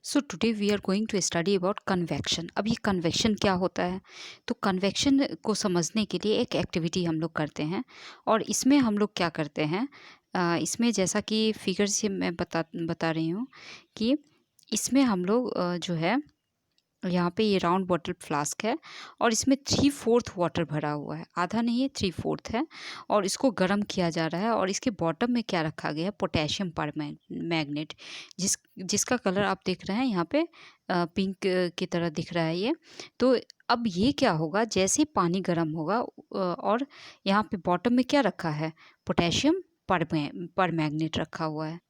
So today we are going to study about convection. अब ये convection क्या होता है? तो कन्वेक्शन को समझने के लिए एक एक्टिविटी हम लोग करते हैं। और इसमें हम लोग क्या करते हैं, इसमें जैसा कि फिगर से मैं बता बता रही हूँ कि इसमें हम लोग जो है, यहाँ पे ये राउंड बॉटल फ्लास्क है और इसमें 3/4 वाटर भरा हुआ है, आधा नहीं है 3/4 है। और इसको गर्म किया जा रहा है और इसके बॉटम में क्या रखा गया है, पोटेशियम पर मैग्नेट, जिसका कलर आप देख रहे हैं यहाँ पे पिंक की तरह दिख रहा है ये। तो अब ये क्या होगा, जैसे ही पानी गर्म होगा और यहाँ पे बॉटम में क्या रखा है, पोटेशियम पर मैग्नेट रखा हुआ है।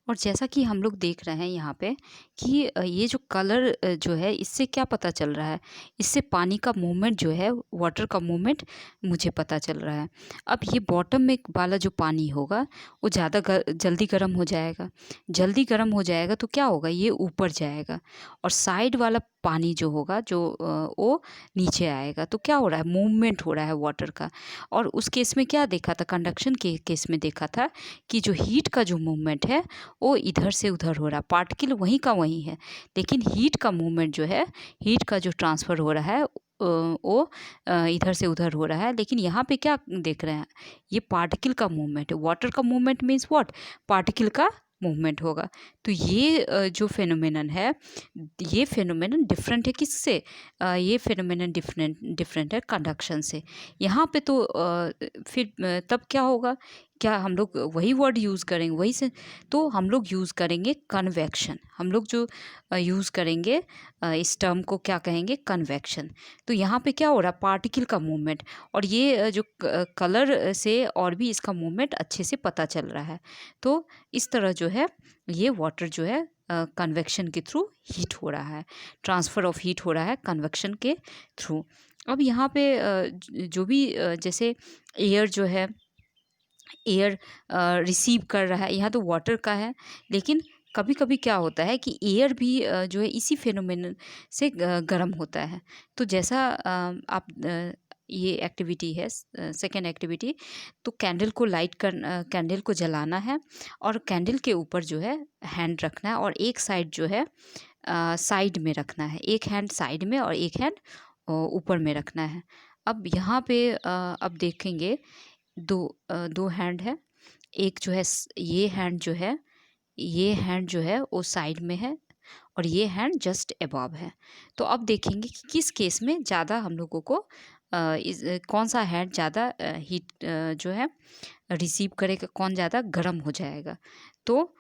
और जैसा कि हम लोग देख रहे हैं यहाँ पे कि ये जो कलर जो है, इससे क्या पता चल रहा है, इससे पानी का मूवमेंट जो है, वाटर का मूवमेंट मुझे पता चल रहा है। अब ये बॉटम में वाला जो पानी होगा वो ज़्यादा जल्दी गर्म हो जाएगा। जल्दी गर्म हो जाएगा तो क्या होगा, ये ऊपर जाएगा। और साइड वाला पानी जो होगा, जो वो नीचे आएगा। तो क्या हो रहा है, मूवमेंट हो रहा है वाटर का। और उस केस में क्या देखा था, कंडक्शन के केस में देखा था कि जो हीट का जो मूवमेंट है वो इधर से उधर हो रहा है, पार्टिकल वहीं का वहीं है, लेकिन हीट का मूवमेंट जो है, हीट का जो ट्रांसफ़र हो रहा है वो इधर से उधर हो रहा है। लेकिन यहाँ पे क्या देख रहे हैं, ये पार्टिकल का मूवमेंट है। वाटर का मूवमेंट मीन्स व्हाट, पार्टिकल का मूवमेंट होगा। तो ये जो फेनोमेनन है, ये फेनोमेनन डिफरेंट है किससे, ये फेनोमेनन डिफरेंट है कंडक्शन से। यहाँ पे तो फिर तब क्या होगा, क्या हम लोग वही वर्ड यूज़ करेंगे, वही से। तो हम लोग यूज़ करेंगे कन्वेक्शन। हम लोग जो यूज़ करेंगे इस टर्म को क्या कहेंगे, कन्वेक्शन। तो यहाँ पे क्या हो रहा है, पार्टिकल का मूवमेंट। और ये जो कलर से और भी इसका मूवमेंट अच्छे से पता चल रहा है। तो इस तरह जो है, ये वाटर जो है कन्वेक्शन के थ्रू हीट हो रहा है, ट्रांसफ़र ऑफ हीट हो रहा है कन्वेक्शन के थ्रू। अब यहाँ पे जो भी जैसे एयर जो है, एयर रिसीव कर रहा है, यहाँ तो वाटर का है। लेकिन कभी कभी क्या होता है कि एयर भी जो है इसी फेनोमेनन से गर्म होता है। तो जैसा आप ये एक्टिविटी है, सेकेंड एक्टिविटी। तो कैंडल को लाइट कर, कैंडल को जलाना है और कैंडल के ऊपर जो है हैंड रखना है, और एक साइड जो है साइड में रखना है, एक हैंड साइड में और एक हैंड ऊपर में रखना है। अब यहाँ पे अब देखेंगे दो हैंड है। एक जो है ये हैंड जो है, ये हैंड जो है वो साइड में है और ये हैंड जस्ट अबव है। तो अब देखेंगे कि किस केस में ज़्यादा हम लोगों को कौन सा हैंड ज़्यादा हीट जो है रिसीव करेगा, कौन ज़्यादा गर्म हो जाएगा। तो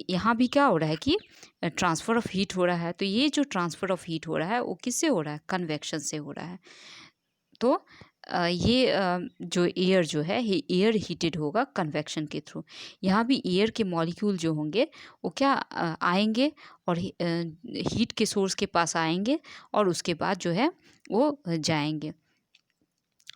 यहाँ भी क्या हो रहा है कि ट्रांसफ़र ऑफ हीट हो रहा है। तो ये जो ट्रांसफ़र ऑफ हीट हो रहा है वो किससे हो रहा है, कन्वेक्शन से हो रहा है। तो ये जो एयर जो है, ये एयर हीटेड होगा कन्वेक्शन के थ्रू। यहाँ भी एयर के मॉलिक्यूल जो होंगे वो क्या आएंगे और हीट के सोर्स के पास आएंगे और उसके बाद जो है वो जाएंगे।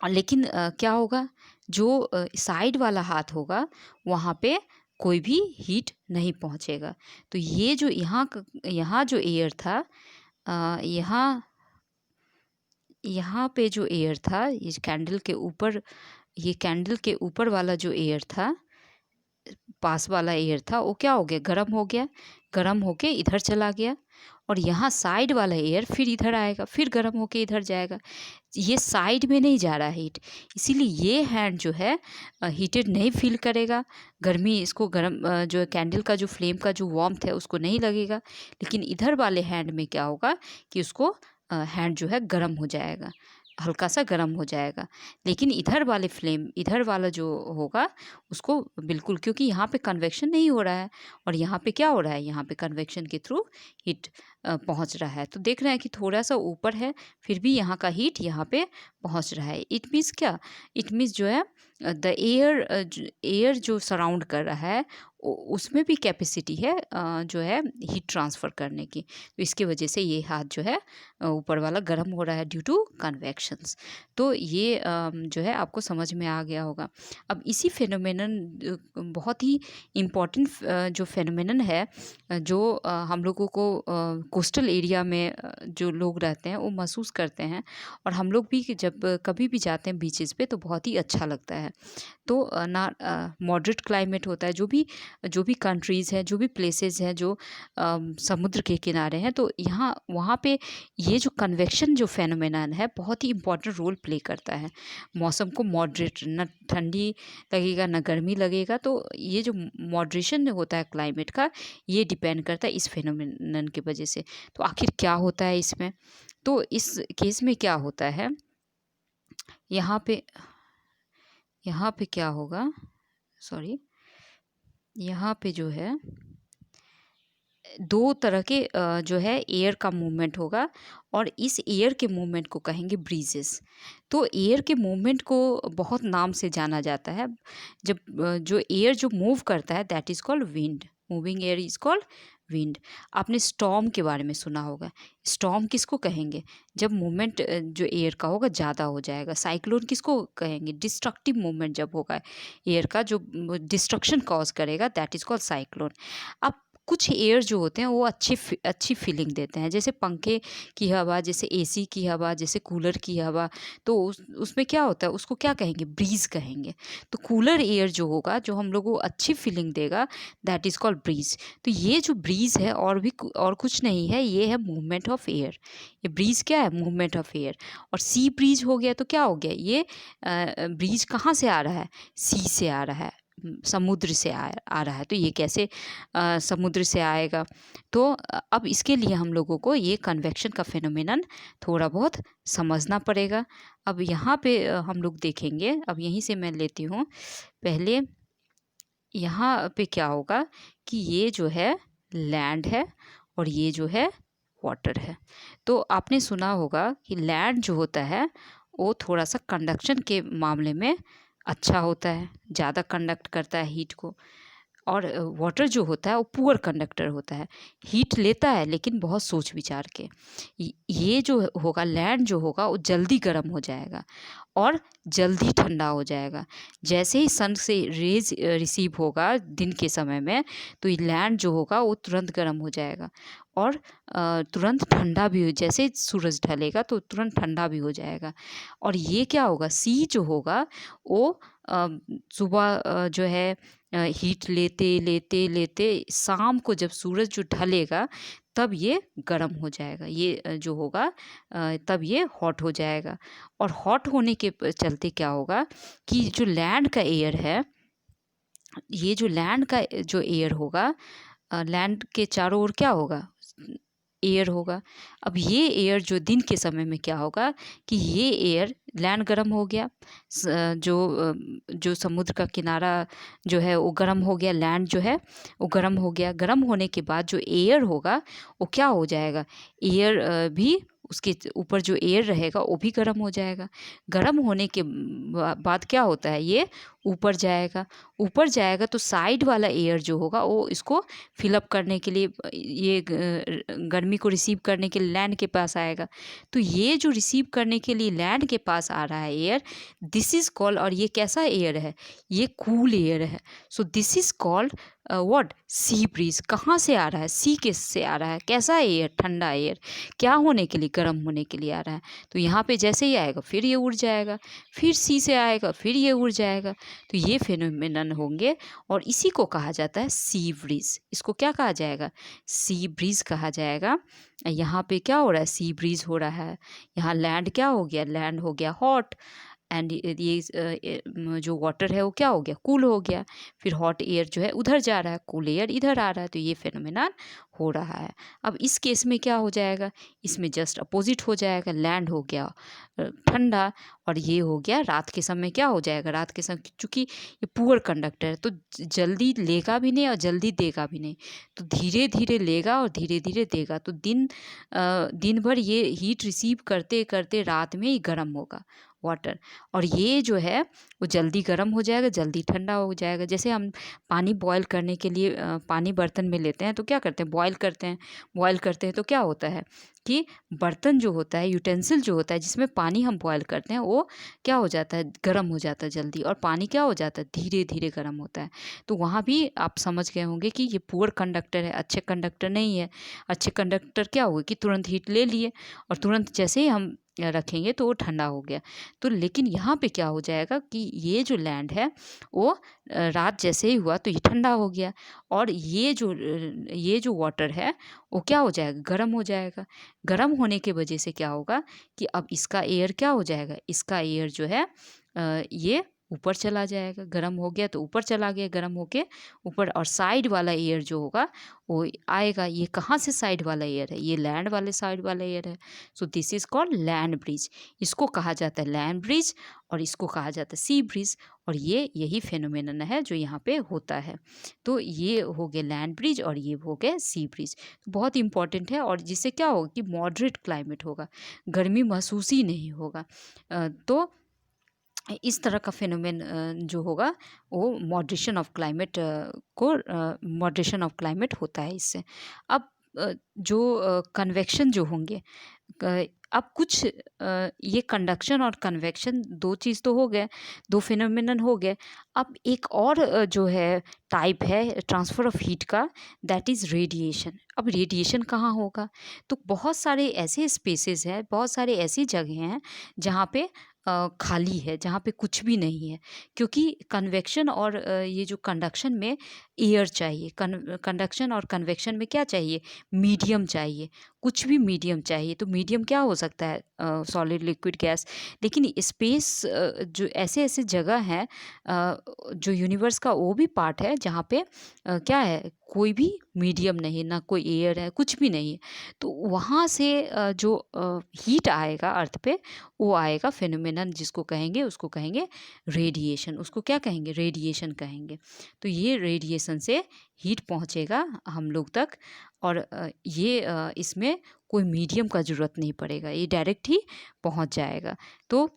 लेकिन क्या होगा, जो साइड वाला हाथ होगा वहाँ पे कोई भी हीट नहीं पहुँचेगा। तो ये जो यहाँ जो एयर था, यहाँ यहाँ पे जो एयर था, ये कैंडल के ऊपर, ये कैंडल के ऊपर वाला जो एयर था, पास वाला एयर था, वो क्या हो गया, गर्म हो गया, गर्म होके इधर चला गया। और यहाँ साइड वाला एयर फिर इधर आएगा, फिर गर्म होके इधर जाएगा। ये साइड में नहीं जा रहा है हीट, इसीलिए ये हैंड जो है हीटेड नहीं फील करेगा। गर्मी इसको गर्म जो कैंडल का जो फ्लेम का जो वार्मथ है उसको नहीं लगेगा। लेकिन इधर वाले हैंड में क्या होगा कि उसको हैंड जो है गर्म हो जाएगा, हल्का सा गर्म हो जाएगा। लेकिन इधर वाले फ्लेम, इधर वाला जो होगा उसको बिल्कुल, क्योंकि यहाँ पे कन्वेक्शन नहीं हो रहा है और यहाँ पे क्या हो रहा है, यहाँ पे कन्वेक्शन के थ्रू हीट पहुँच रहा है। तो देख रहे हैं कि थोड़ा सा ऊपर है फिर भी यहाँ का हीट यहाँ पे पहुँच रहा है। इट मीन्स क्या, इट मीन्स जो है द एयर जो सराउंड कर रहा है उसमें भी कैपेसिटी है जो है हीट ट्रांसफ़र करने की। तो इसकी वजह से ये हाथ जो है ऊपर वाला गर्म हो रहा है ड्यू टू कन्वेक्शंस। तो ये जो है आपको समझ में आ गया होगा। अब इसी फेनोमेनन बहुत ही इम्पॉर्टेंट जो फेनोमेनन है, जो हम लोगों को कोस्टल एरिया में जो लोग रहते हैं वो महसूस करते हैं। और हम लोग भी जब कभी भी जाते हैं बीचेस पे तो बहुत ही अच्छा लगता है। तो मॉडरेट क्लाइमेट होता है, जो भी कंट्रीज़ हैं, जो भी प्लेसेस हैं जो समुद्र के किनारे हैं, तो यहाँ वहाँ पे ये जो कन्वेक्शन जो फेनोमेनन है बहुत ही इम्पोर्टेंट रोल प्ले करता है। मौसम को मॉडरेट, ना ठंडी लगेगा ना गर्मी लगेगा, तो ये जो मॉडरेशन होता है क्लाइमेट का, ये डिपेंड करता है इस फेनोमेनन की वजह से। तो आखिर क्या होता है इसमें? तो इस केस में क्या होता है, यहाँ पे क्या होगा, सॉरी, यहाँ पे जो है 2 तरह के जो है एयर का मूवमेंट होगा, और इस एयर के मूवमेंट को कहेंगे ब्रीजेस। तो एयर के मूवमेंट को बहुत नाम से जाना जाता है। जब जो एयर जो मूव करता है that is called wind. Moving air is called wind. आपने स्टॉर्म के बारे में सुना होगा। स्टॉर्म किसको कहेंगे? जब मूवमेंट जो एयर का होगा ज़्यादा हो जाएगा। साइक्लोन किसको कहेंगे? डिस्ट्रक्टिव मूवमेंट जब होगा एयर का, जो डिस्ट्रक्शन कॉज करेगा, दैट इज़ कॉल्ड साइक्लोन। अब कुछ एयर जो होते हैं वो अच्छी फीलिंग देते हैं, जैसे पंखे की हवा, जैसे एसी की हवा, जैसे कूलर की हवा। तो उसमें क्या होता है, उसको क्या कहेंगे? ब्रीज कहेंगे। तो कूलर एयर जो होगा, जो हम लोगों को अच्छी फीलिंग देगा, दैट इज़ कॉल्ड ब्रीज। तो ये जो ब्रीज है और कुछ नहीं है, ये है मूवमेंट ऑफ एयर। ये ब्रीज क्या है? Movement of air. और सी ब्रीज हो गया तो क्या हो गया? ये ब्रीज कहाँ से आ रहा है? सी से आ रहा है, समुद्र से आ रहा है। तो ये कैसे समुद्र से आएगा? तो अब इसके लिए हम लोगों को ये कन्वेक्शन का फेनोमेनन थोड़ा बहुत समझना पड़ेगा। अब यहाँ पे हम लोग देखेंगे। अब यहीं से मैं लेती हूँ। पहले यहाँ पे क्या होगा कि ये जो है लैंड है और ये जो है वाटर है। तो आपने सुना होगा कि लैंड जो होता है वो थोड़ा सा कंडक्शन के मामले में अच्छा होता है, ज़्यादा कंडक्ट करता है हीट को। और वाटर जो होता है वो पुअर कंडक्टर होता है, हीट लेता है लेकिन बहुत सोच विचार के। ये जो होगा लैंड जो होगा वो जल्दी गर्म हो जाएगा और जल्दी ठंडा हो जाएगा। जैसे ही सन से रेज रिसीव होगा दिन के समय में, तो ये लैंड जो होगा वो तुरंत गर्म हो जाएगा और तुरंत ठंडा भी हो। जैसे ही सूरज ढलेगा तो तुरंत ठंडा भी हो जाएगा। और ये क्या होगा, सी जो होगा वो सुबह जो है हीट लेते लेते लेते शाम को जब सूरज जो ढलेगा तब ये गर्म हो जाएगा। ये जो होगा तब ये हॉट हो जाएगा। और हॉट होने के चलते क्या होगा कि जो लैंड का एयर है, ये जो लैंड का जो एयर होगा, लैंड के चारों ओर क्या होगा? एयर होगा। अब ये एयर जो दिन के समय में क्या होगा कि ये एयर, लैंड गर्म हो गया, जो समुद्र का किनारा जो है वो गर्म हो गया, लैंड जो है वो गर्म हो गया। गर्म होने के बाद जो एयर होगा वो क्या हो जाएगा? एयर भी, उसके ऊपर जो एयर रहेगा वो भी गर्म हो जाएगा। गर्म होने के बाद क्या होता है, ये ऊपर जाएगा। ऊपर जाएगा तो साइड वाला एयर जो होगा वो इसको फिलअप करने के लिए, ये गर्मी को रिसीव करने के लिए लैंड के पास आएगा। तो ये जो रिसीव करने के लिए लैंड के पास आ रहा है एयर, दिस इज़ कॉल्ड, और ये कैसा एयर है? ये कूल एयर है। So this is called what? Sea breeze. कहाँ से आ रहा है? सी के से आ रहा है। कैसा एयर? ठंडा एयर। क्या होने के लिए? गर्म होने के लिए आ रहा है। तो यहाँ पे जैसे ही आएगा फिर ये उड़ जाएगा, फिर सी से आएगा फिर ये उड़ जाएगा। तो ये फेनोमेनन होंगे और इसी को कहा जाता है सी ब्रीज। इसको क्या कहा जाएगा? सी ब्रीज कहा जाएगा। यहाँ पे क्या हो रहा है? सी ब्रीज हो रहा है। यहाँ लैंड क्या हो गया? लैंड हो गया हॉट, एंड ये जो वाटर है वो क्या हो गया? कूल हो गया। फिर हॉट एयर जो है उधर जा रहा है, कूल एयर इधर आ रहा है। तो ये फेनोमेनन हो रहा है। अब इस केस में क्या हो जाएगा? इसमें जस्ट अपोजिट हो जाएगा। लैंड हो गया ठंडा और ये हो गया रात के समय क्या हो जाएगा? रात के समय चूँकि ये पुअर कंडक्टर है तो जल्दी लेगा भी नहीं और जल्दी देगा भी नहीं, तो धीरे धीरे लेगा और धीरे धीरे देगा। तो दिन भर ये हीट रिसीव करते करते रात में ही गर्म होगा वाटर, और ये जो है वो जल्दी गर्म हो जाएगा, जल्दी ठंडा हो जाएगा। जैसे हम पानी बॉयल करने के लिए पानी बर्तन में लेते हैं तो क्या करते हैं, बॉयल करते हैं। बॉयल करते हैं तो क्या होता है कि बर्तन जो होता है, यूटेंसिल जो होता है जिसमें पानी हम बॉयल करते हैं, वो क्या हो जाता है, गर्म हो जाता है जल्दी, और पानी क्या हो जाता है, धीरे धीरे गर्म होता है। तो वहाँ भी आप समझ गए होंगे कि ये पुअर कंडक्टर है, अच्छे कंडक्टर नहीं है। अच्छे कंडक्टर क्या हुए कि तुरंत हीट ले लिए और तुरंत जैसे ही हम रखेंगे तो वो ठंडा हो गया। तो लेकिन यहाँ पे क्या हो जाएगा कि ये जो लैंड है वो रात जैसे ही हुआ तो ये ठंडा हो गया, और ये जो वाटर है वो क्या हो जाएगा, गर्म हो जाएगा। गर्म होने की वजह से क्या होगा कि अब इसका एयर क्या हो जाएगा, इसका एयर जो है ये ऊपर चला जाएगा। गर्म हो गया तो ऊपर चला गया, गर्म होके ऊपर, और साइड वाला एयर जो होगा वो आएगा। ये कहाँ से साइड वाला एयर है, ये लैंड वाले साइड वाला एयर है। So this is called land bridge. इसको कहा जाता है लैंड ब्रिज और इसको कहा जाता है सी ब्रिज, और ये यही फेनोमेनन है जो यहाँ पे होता है। तो ये हो गए लैंड ब्रिज और ये हो गए सी ब्रिज। बहुत इंपॉर्टेंट है, और जिससे क्या होगा कि मॉडरेट क्लाइमेट होगा, गर्मी महसूस ही नहीं होगा। तो इस तरह का फेनोमेन जो होगा वो मॉडरेशन ऑफ क्लाइमेट होता है इससे। अब जो कन्वेक्शन जो होंगे, अब कुछ ये कंडक्शन और कन्वेक्शन दो चीज़ तो हो गए, दो फिनोमिनन हो गए। अब एक और जो है टाइप है ट्रांसफ़र ऑफ हीट का, दैट इज़ रेडिएशन। अब रेडिएशन कहाँ होगा, तो बहुत सारे ऐसे स्पेसेस हैं, बहुत सारे ऐसी जगह हैं जहाँ पे खाली है, जहाँ पे कुछ भी नहीं है, क्योंकि कन्वेक्शन और ये जो कंडक्शन में एयर चाहिए, कंडक्शन और कन्वेक्शन में क्या चाहिए, मीडियम चाहिए, कुछ भी मीडियम चाहिए। तो मीडियम क्या हो सकता है, सॉलिड, लिक्विड, गैस। लेकिन स्पेस जो ऐसे ऐसे जगह हैं जो यूनिवर्स का वो भी पार्ट है जहाँ पे क्या है, कोई भी मीडियम नहीं, ना कोई एयर है, कुछ भी नहीं है। तो वहाँ से जो हीट आएगा अर्थ पे, वो आएगा फिनोमेनन जिसको कहेंगे, उसको कहेंगे रेडिएशन। उसको क्या कहेंगे, रेडिएशन कहेंगे। तो ये रेडिएशन से हीट पहुँचेगा हम लोग तक, और इसमें कोई मीडियम का ज़रूरत नहीं पड़ेगा, ये डायरेक्ट ही पहुँच जाएगा। तो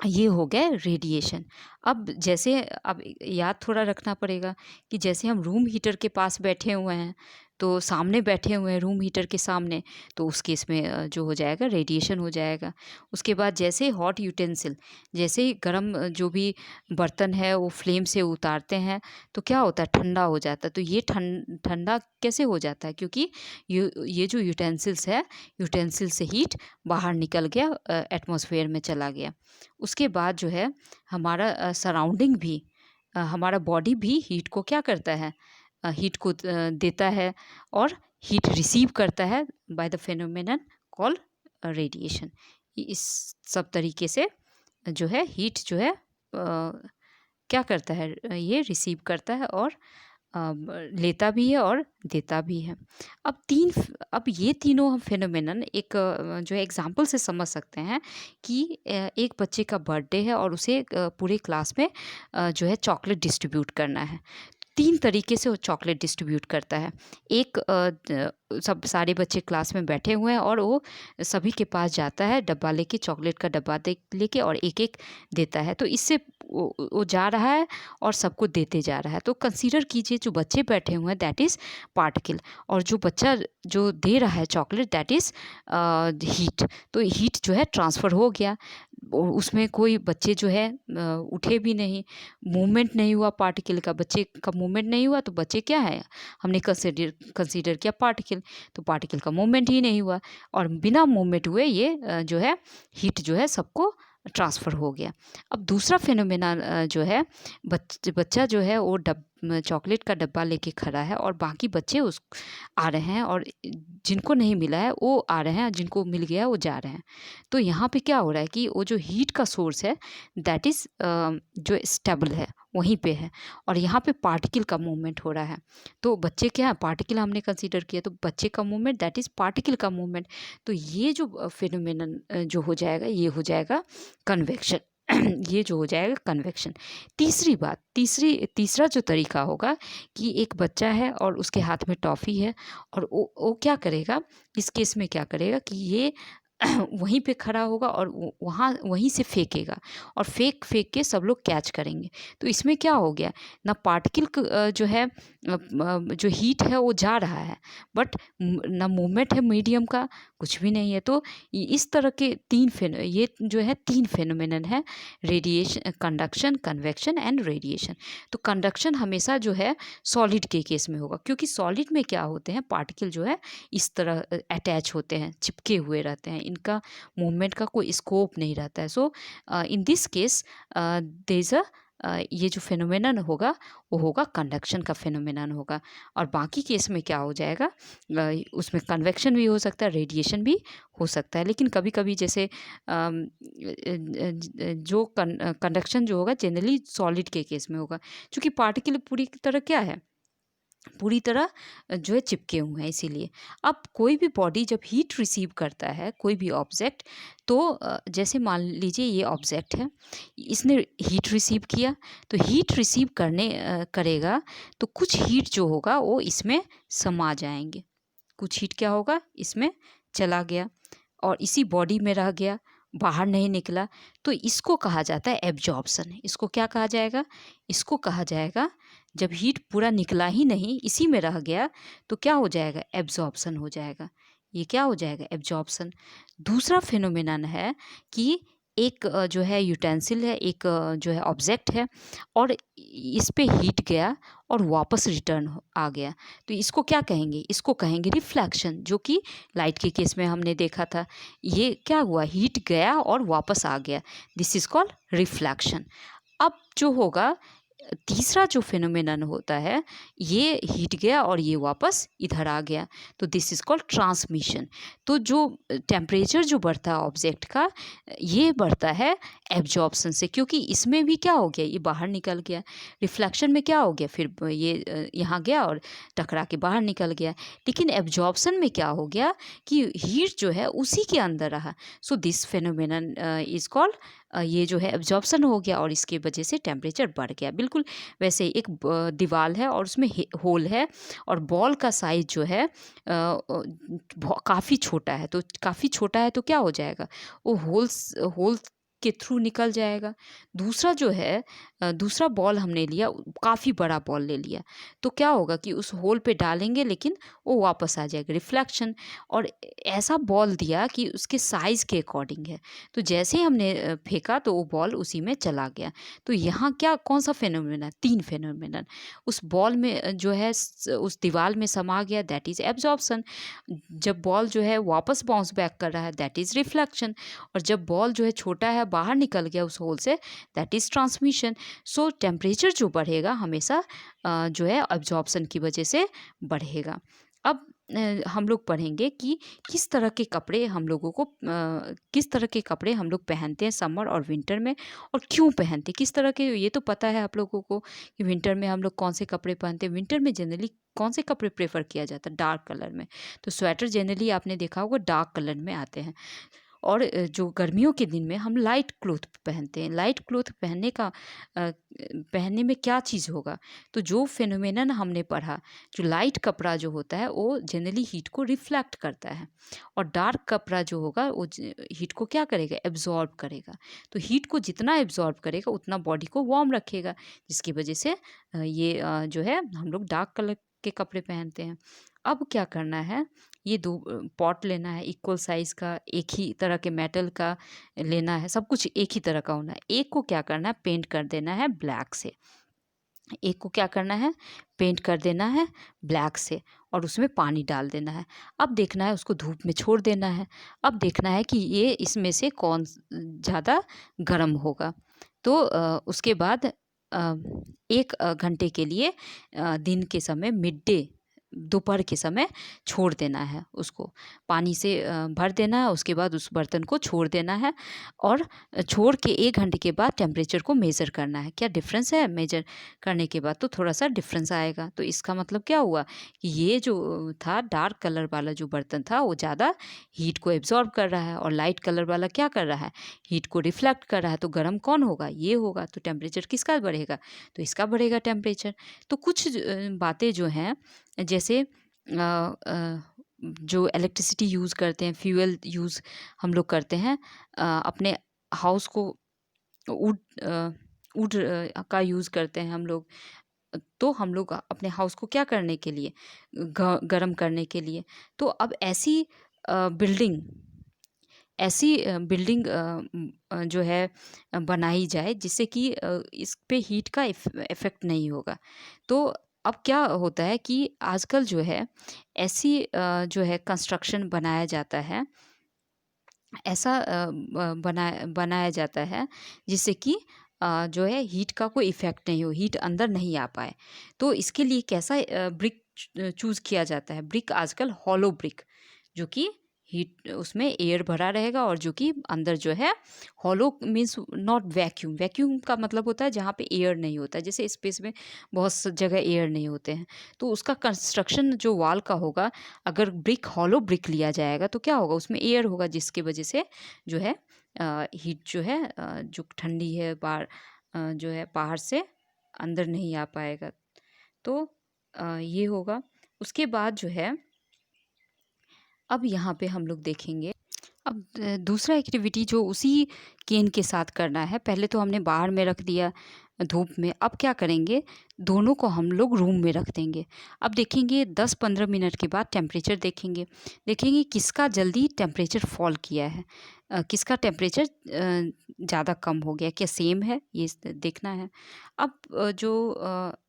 ये हो गया रेडिएशन। अब जैसे अब याद थोड़ा रखना पड़ेगा कि जैसे हम रूम हीटर के पास बैठे हुए हैं, तो सामने बैठे हुए हैं रूम हीटर के सामने, तो उस केस में जो हो जाएगा रेडिएशन हो जाएगा। उसके बाद जैसे हॉट यूटेंसिल, जैसे ही गर्म जो भी बर्तन है वो फ्लेम से उतारते हैं तो क्या होता है, ठंडा हो जाता है। तो ये ठंडा कैसे हो जाता है, क्योंकि ये जो यूटेंसिल्स है, यूटेंसिल से हीट बाहर निकल गया, एटमॉस्फेयर में चला गया। उसके बाद जो है हमारा सराउंडिंग भी, हमारा बॉडी भी हीट को क्या करता है, हीट को देता है, और हीट रिसीव करता है by the phenomenon called radiation. इस सब तरीके से जो है हीट जो है क्या करता है, ये रिसीव करता है और लेता भी है और देता भी है। अब ये तीनों हम फेनोमेनन एक जो है एग्जांपल से समझ सकते हैं कि एक बच्चे का बर्थडे है और उसे पूरे क्लास में जो है चॉकलेट डिस्ट्रीब्यूट करना है। तीन तरीके से वो चॉकलेट डिस्ट्रीब्यूट करता है। एक सब सारे बच्चे क्लास में बैठे हुए हैं और वो सभी के पास जाता है डब्बा लेके, चॉकलेट का डब्बा लेके, और एक एक देता है। तो इससे वो जा रहा है और सबको देते जा रहा है। तो कंसीडर कीजिए जो बच्चे बैठे हुए हैं दैट इज़ पार्टिकल, और जो बच्चा जो दे रहा है चॉकलेट दैट इज़ हीट। तो हीट जो है ट्रांसफ़र हो गया, उसमें कोई बच्चे जो है उठे भी नहीं, मूवमेंट नहीं हुआ पार्टिकल का, बच्चे का मूवमेंट नहीं हुआ तो बच्चे क्या है, हमने कंसीडर किया पार्टिकल, तो पार्टिकल का मूवमेंट ही नहीं हुआ, और बिना मूवमेंट हुए ये जो है हीट जो है सबको ट्रांसफ़र हो गया। अब दूसरा फिनोमेना जो है, बच्चा जो है वो चॉकलेट का डब्बा लेके खड़ा है और बाकी बच्चे उस आ रहे हैं, और जिनको नहीं मिला है वो आ रहे हैं, जिनको मिल गया वो जा रहे हैं। तो यहाँ पे क्या हो रहा है कि वो जो हीट का सोर्स है दैट इज़ जो स्टेबल है वहीं पे है, और यहाँ पे पार्टिकल का मूवमेंट हो रहा है। तो बच्चे क्या है, पार्टिकल हमने कंसीडर किया, तो बच्चे का मूवमेंट दैट इज़ पार्टिकल का मूवमेंट। तो ये जो फिनोमेनन जो हो जाएगा, ये हो जाएगा कन्वेक्शन। ये जो हो जाएगा कन्वेक्शन। तीसरा जो तरीका होगा कि एक बच्चा है और उसके हाथ में टॉफ़ी है, और वो क्या करेगा, इस केस में क्या करेगा कि ये वहीं पे खड़ा होगा और वहाँ वहीं से फेंकेगा और फेंक फेंक के सब लोग कैच करेंगे। तो इसमें क्या हो गया ना, पार्टिकल जो है जो हीट है वो जा रहा है, बट ना मूवमेंट है मीडियम का, कुछ भी नहीं है। तो इस तरह के ये जो है तीन फेनोमेनन है, radiation, conduction, convection and radiation. तो कंडक्शन हमेशा जो है सॉलिड के केस में होगा, क्योंकि सॉलिड में क्या होते हैं, पार्टिकल जो है इस तरह अटैच होते हैं, चिपके हुए रहते हैं, इनका मूवमेंट का कोई स्कोप नहीं रहता है। So in this case there is a ये जो फेनोमेनन होगा वो होगा कंडक्शन का फेनोमेनन होगा। और बाकी केस में क्या हो जाएगा, उसमें कन्वेक्शन भी हो सकता है, रेडिएशन भी हो सकता है। लेकिन कभी कभी जैसे जो कंडक्शन जो होगा जनरली सॉलिड के केस में होगा, क्योंकि पार्टिकल पूरी तरह क्या है, पूरी तरह जो है चिपके हुए हैं, इसीलिए। अब कोई भी बॉडी जब हीट रिसीव करता है, कोई भी ऑब्जेक्ट, तो जैसे मान लीजिए ये ऑब्जेक्ट है, इसने हीट रिसीव किया, तो हीट रिसीव करेगा तो कुछ हीट जो होगा वो इसमें समा जाएंगे, कुछ हीट क्या होगा इसमें चला गया और इसी बॉडी में रह गया, बाहर नहीं निकला। तो इसको कहा जाता है एब्जॉर्प्शन। इसको क्या कहा जाएगा, इसको कहा जाएगा जब हीट पूरा निकला ही नहीं, इसी में रह गया, तो क्या हो जाएगा, एब्जॉर्प्शन हो जाएगा। ये क्या हो जाएगा, एब्जॉर्प्शन। दूसरा फिनोमेनन है कि एक जो है यूटेंसिल है, एक जो है ऑब्जेक्ट है, और इस पे हीट गया और वापस रिटर्न आ गया, तो इसको क्या कहेंगे, इसको कहेंगे रिफ्लेक्शन, जो कि लाइट के केस में हमने देखा था। ये क्या हुआ, हीट गया और वापस आ गया, दिस इज कॉल्ड रिफ्लेक्शन। अब जो होगा तीसरा जो फिनोमेनन होता है, ये हीट गया और ये वापस इधर आ गया, तो दिस इज कॉल्ड ट्रांसमिशन। तो जो टेम्परेचर जो बढ़ता है ऑब्जेक्ट का, ये बढ़ता है एब्जॉर्प्शन से, क्योंकि इसमें भी क्या हो गया, ये बाहर निकल गया। रिफ्लेक्शन में क्या हो गया, फिर ये यहाँ गया और टकरा के बाहर निकल गया। लेकिन एब्जॉर्प्शन में क्या हो गया कि हीट जो है उसी के अंदर रहा। So this phenomenon is called, ये जो है एब्जॉर्प्शन हो गया और इसकी वजह से टेम्परेचर बढ़ गया। बिल्कुल वैसे एक दीवार है और उसमें होल है, और बॉल का साइज जो है काफ़ी छोटा है, तो काफ़ी छोटा है तो क्या हो जाएगा, वो होल के थ्रू निकल जाएगा। दूसरा जो है दूसरा बॉल हमने लिया, काफ़ी बड़ा बॉल ले लिया, तो क्या होगा कि उस होल पे डालेंगे लेकिन वो वापस आ जाएगा, रिफ्लेक्शन। और ऐसा बॉल दिया कि उसके साइज़ के अकॉर्डिंग है, तो जैसे ही हमने फेंका तो वो बॉल उसी में चला गया। तो यहाँ क्या, कौन सा फेनोमेनन, तीन फेनोमेनन। उस बॉल में जो है उस दीवार में समा गया, दैट इज़ एब्जॉर्प्शन। जब बॉल जो है वापस बाउंस बैक कर रहा है, दैट इज़ रिफ्लेक्शन। और जब बॉल जो है छोटा है, बाहर निकल गया उस होल से, that is transmission. So temperature जो बढ़ेगा हमेशा जो है एब्जॉर्प्शन की वजह से बढ़ेगा। अब हम लोग पढ़ेंगे कि किस तरह के कपड़े हम लोगों को किस तरह के कपड़े हम लोग पहनते हैं समर और विंटर में, और क्यों पहनते हैं, किस तरह के। ये तो पता है आप लोगों को कि विंटर में हम लोग कौन से कपड़े पहनते हैं। विंटर में जनरली कौन से कपड़े प्रेफर किया जाता है, डार्क कलर में। तो स्वेटर जनरली आपने देखा होगा डार्क कलर में आते हैं। और जो गर्मियों के दिन में हम लाइट क्लोथ पहनते हैं। लाइट क्लोथ पहनने में क्या चीज़ होगा, तो जो फेनोमेनन हमने पढ़ा, जो लाइट कपड़ा जो होता है वो जनरली हीट को रिफ्लेक्ट करता है, और डार्क कपड़ा जो होगा वो हीट को क्या करेगा, एब्जॉर्ब करेगा। तो हीट को जितना एब्जॉर्ब करेगा उतना बॉडी को वार्म रखेगा, जिसकी वजह से ये जो है हम लोग डार्क कलर के कपड़े पहनते हैं। अब क्या करना है, ये दो पॉट लेना है इक्वल साइज़ का, एक ही तरह के मेटल का लेना है, सब कुछ एक ही तरह का होना है। एक को क्या करना है, पेंट कर देना है ब्लैक से। एक को क्या करना है, पेंट कर देना है ब्लैक से, और उसमें पानी डाल देना है। अब देखना है, उसको धूप में छोड़ देना है। अब देखना है कि ये इसमें से कौन ज़्यादा गर्म होगा। तो उसके बाद 1 घंटे के लिए दिन के समय मिड डे, दोपहर के समय छोड़ देना है उसको, पानी से भर देना है। उसके बाद उस बर्तन को छोड़ देना है, और छोड़ के 1 घंटे के बाद टेम्परेचर को मेज़र करना है। क्या डिफरेंस है, मेजर करने के बाद तो थोड़ा सा डिफरेंस आएगा। तो इसका मतलब क्या हुआ कि ये जो था डार्क कलर वाला जो बर्तन था वो ज़्यादा हीट को एब्जॉर्ब कर रहा है, और लाइट कलर वाला क्या कर रहा है, हीट को रिफ्लेक्ट कर रहा है। तो गर्म कौन होगा, ये होगा। तो टेम्परेचर किसका बढ़ेगा, तो इसका बढ़ेगा टेम्परेचर। तो कुछ बातें जो हैं, जैसे जो इलेक्ट्रिसिटी यूज़ करते हैं, फ्यूल यूज़ हम लोग करते हैं अपने हाउस को वुड वुड का यूज़ करते हैं हम लोग। तो हम लोग अपने हाउस को क्या करने के लिए, गर्म करने के लिए। तो अब बिल्डिंग बिल्डिंग जो है बनाई जाए जिससे कि इस पे हीट का इफ़ेक्ट नहीं होगा। तो अब क्या होता है कि आजकल जो है जो है कंस्ट्रक्शन बनाया जाता है, ऐसा बनाया जाता है जिससे कि जो है हीट का कोई इफ़ेक्ट नहीं हो, हीट अंदर नहीं आ पाए। तो इसके लिए कैसा ब्रिक चूज़ किया जाता है। ब्रिक आजकल हॉलो ब्रिक, जो कि हीट उसमें एयर भरा रहेगा और जो कि अंदर जो है hollow means not vacuum. Vacuum का मतलब होता है जहाँ पे एयर नहीं होता है, जैसे स्पेस में बहुत जगह एयर नहीं होते हैं। तो उसका कंस्ट्रक्शन जो वॉल का होगा, अगर ब्रिक हॉलो ब्रिक लिया जाएगा तो क्या होगा, उसमें एयर होगा जिसकी वजह से जो है हीट जो है जो ठंडी है बाहर जो है बाहर से अंदर नहीं आ पाएगा। तो ये होगा। उसके बाद जो है अब यहाँ पे हम लोग देखेंगे। अब दूसरा एक्टिविटी जो उसी केन के साथ करना है, पहले तो हमने बाहर में रख दिया धूप में, अब क्या करेंगे, दोनों को हम लोग रूम में रख देंगे। अब देखेंगे 10-15 मिनट के बाद टेम्परेचर देखेंगे, किसका जल्दी टेम्परेचर फॉल किया है, किसका टेम्परेचर ज़्यादा कम हो गया, क्या सेम है, ये देखना है। अब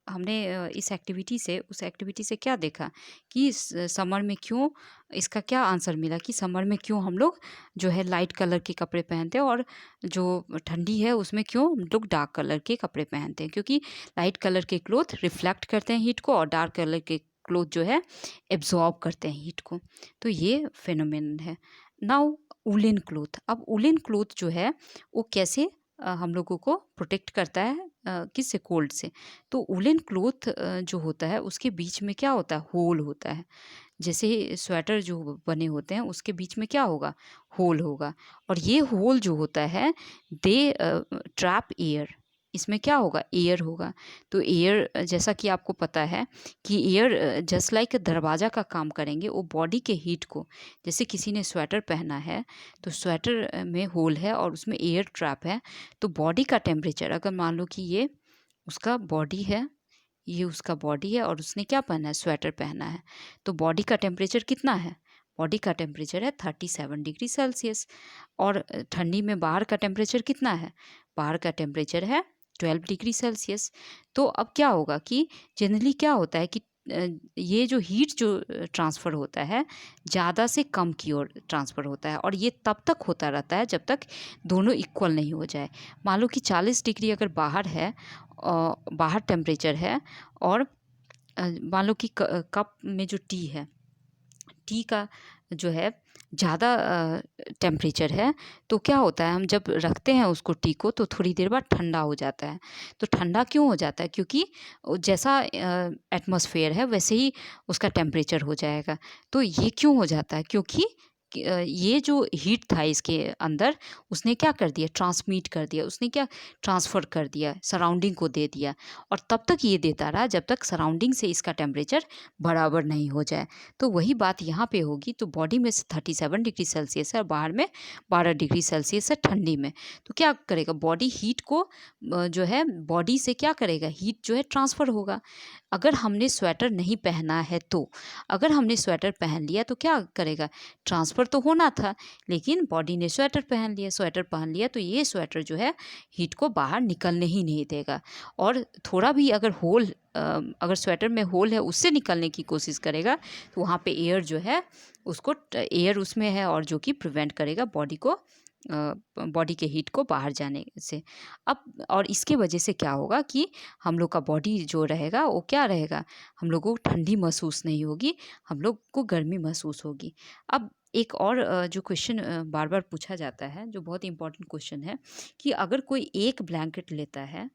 हमने इस एक्टिविटी से उस एक्टिविटी से क्या देखा कि समर में क्यों, इसका क्या आंसर मिला कि समर में क्यों हम लोग जो है लाइट कलर के कपड़े पहनते हैं और जो ठंडी है उसमें क्यों हम लोग डार्क कलर के कपड़े पहनते हैं। क्योंकि लाइट कलर के क्लोथ रिफ्लेक्ट करते हैं हीट को और डार्क कलर के क्लोथ जो है एब्जॉर्ब करते हैं हीट को। तो ये फेनोमेनन है। Now woollen cloth. अब वुलन क्लोथ जो है वो कैसे हम लोगों को प्रोटेक्ट करता है किससे, कोल्ड से। तो वुलन क्लोथ जो होता है उसके बीच में क्या होता है, होल होता है। जैसे स्वेटर जो बने होते हैं उसके बीच में क्या होगा, होल होगा। और ये होल जो होता है दे ट्रैप एयर, इसमें क्या होगा, एयर होगा। तो एयर जैसा कि आपको पता है कि एयर जस्ट लाइक दरवाज़ा का काम करेंगे, वो बॉडी के हीट को, जैसे किसी ने स्वेटर पहना है तो स्वेटर में होल है और उसमें एयर ट्रैप है। तो बॉडी का टेम्परेचर, अगर मान लो कि ये उसका बॉडी है, ये उसका बॉडी है और उसने क्या पहना है, स्वेटर पहना है। तो बॉडी का टेम्परेचर कितना है, बॉडी का टेम्परेचर है 37 डिग्री सेल्सियस। और ठंडी में बाहर का टेम्परेचर कितना है, बाहर का टेम्परेचर है 12 डिग्री सेल्सियस। तो अब क्या होगा कि जनरली क्या होता है कि ये जो हीट जो ट्रांसफ़र होता है ज़्यादा से कम की ओर ट्रांसफ़र होता है और ये तब तक होता रहता है जब तक दोनों इक्वल नहीं हो जाए। मान लो कि 40 डिग्री अगर बाहर है, बाहर टेम्परेचर है और मान लो कि कप में जो टी है, टी का जो है ज़्यादा टेम्परेचर है, तो क्या होता है, हम जब रखते हैं उसको टी को तो थोड़ी देर बाद ठंडा हो जाता है। तो ठंडा क्यों हो जाता है, क्योंकि जैसा एटमॉस्फेयर है वैसे ही उसका टेम्परेचर हो जाएगा। तो ये क्यों हो जाता है, क्योंकि ये जो हीट था इसके अंदर उसने क्या कर दिया, ट्रांसमिट कर दिया, उसने क्या ट्रांसफ़र कर दिया, सराउंडिंग को दे दिया। और तब तक ये देता रहा जब तक सराउंडिंग से इसका टेम्परेचर बराबर नहीं हो जाए। तो वही बात यहाँ पे होगी। तो बॉडी में 37 डिग्री सेल्सियस है और बाहर में 12 डिग्री सेल्सियस है ठंडी में। तो क्या करेगा, बॉडी हीट को जो है बॉडी से क्या करेगा, हीट जो है ट्रांसफ़र होगा। अगर हमने स्वेटर नहीं पहना है तो, अगर हमने स्वेटर पहन लिया तो क्या करेगा, ट्रांसफ़र तो होना था, लेकिन बॉडी ने स्वेटर पहन लिया, स्वेटर पहन लिया तो ये स्वेटर जो है हीट को बाहर निकलने ही नहीं देगा। और थोड़ा भी अगर अगर स्वेटर में होल है उससे निकलने की कोशिश करेगा तो वहाँ पे एयर जो है उसको, एयर उसमें है और जो कि प्रिवेंट करेगा बॉडी के हीट को बाहर जाने से। अब और इसके वजह से क्या होगा कि हम लोग का बॉडी जो रहेगा वो क्या रहेगा, हम लोगों को ठंडी महसूस नहीं होगी, हम लोग को गर्मी महसूस होगी। अब एक और जो क्वेश्चन बार बार पूछा जाता है, जो बहुत इंपॉर्टेंट क्वेश्चन है, कि अगर कोई एक ब्लैंकेट लेता है,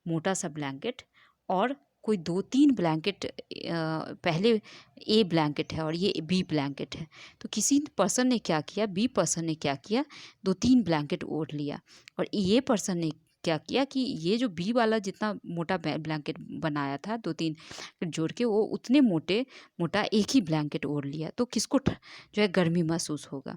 मोटा सा ब्लैंकेट, और कोई 2-3 ब्लैंकेट, पहले ए ब्लैंकेट है और ये बी ब्लैंकेट है, तो किसी पर्सन ने क्या किया, बी पर्सन ने क्या किया, 2-3 ब्लैंकेट ओढ़ लिया और ये पर्सन ने क्या किया कि ये जो बी वाला जितना मोटा ब्लैंकेट बनाया था 2-3 जोड़ के, वो उतने मोटा एक ही ब्लैंकेट ओढ़ लिया, तो किसको जो है गर्मी महसूस होगा?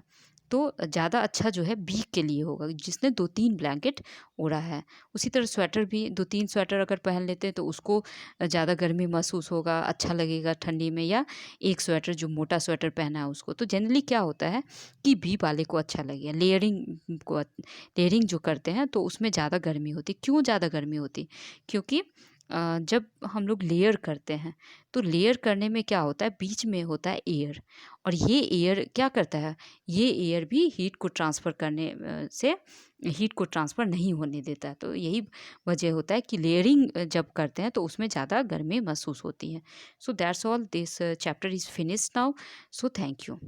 तो ज़्यादा अच्छा जो है बी के लिए होगा जिसने 2-3 ब्लैंकेट ओढ़ा है। उसी तरह स्वेटर भी 2-3 स्वेटर अगर पहन लेते हैं तो उसको ज़्यादा गर्मी महसूस होगा, अच्छा लगेगा ठंडी में, या एक स्वेटर जो मोटा स्वेटर पहना है उसको। तो जनरली क्या होता है कि बी वाले को अच्छा लगेगा। लेयरिंग जो करते हैं तो उसमें ज़्यादा गर्मी होती। क्यों ज़्यादा गर्मी होती? क्योंकि जब हम लोग लेयर करते हैं तो लेयर करने में क्या होता है, बीच में होता है एयर, और ये एयर क्या करता है, ये एयर भी हीट को ट्रांसफ़र करने से हीट को ट्रांसफ़र नहीं होने देता है। तो यही वजह होता है कि लेयरिंग जब करते हैं तो उसमें ज़्यादा गर्मी महसूस होती है। So that's all, this chapter is finished now. So thank you.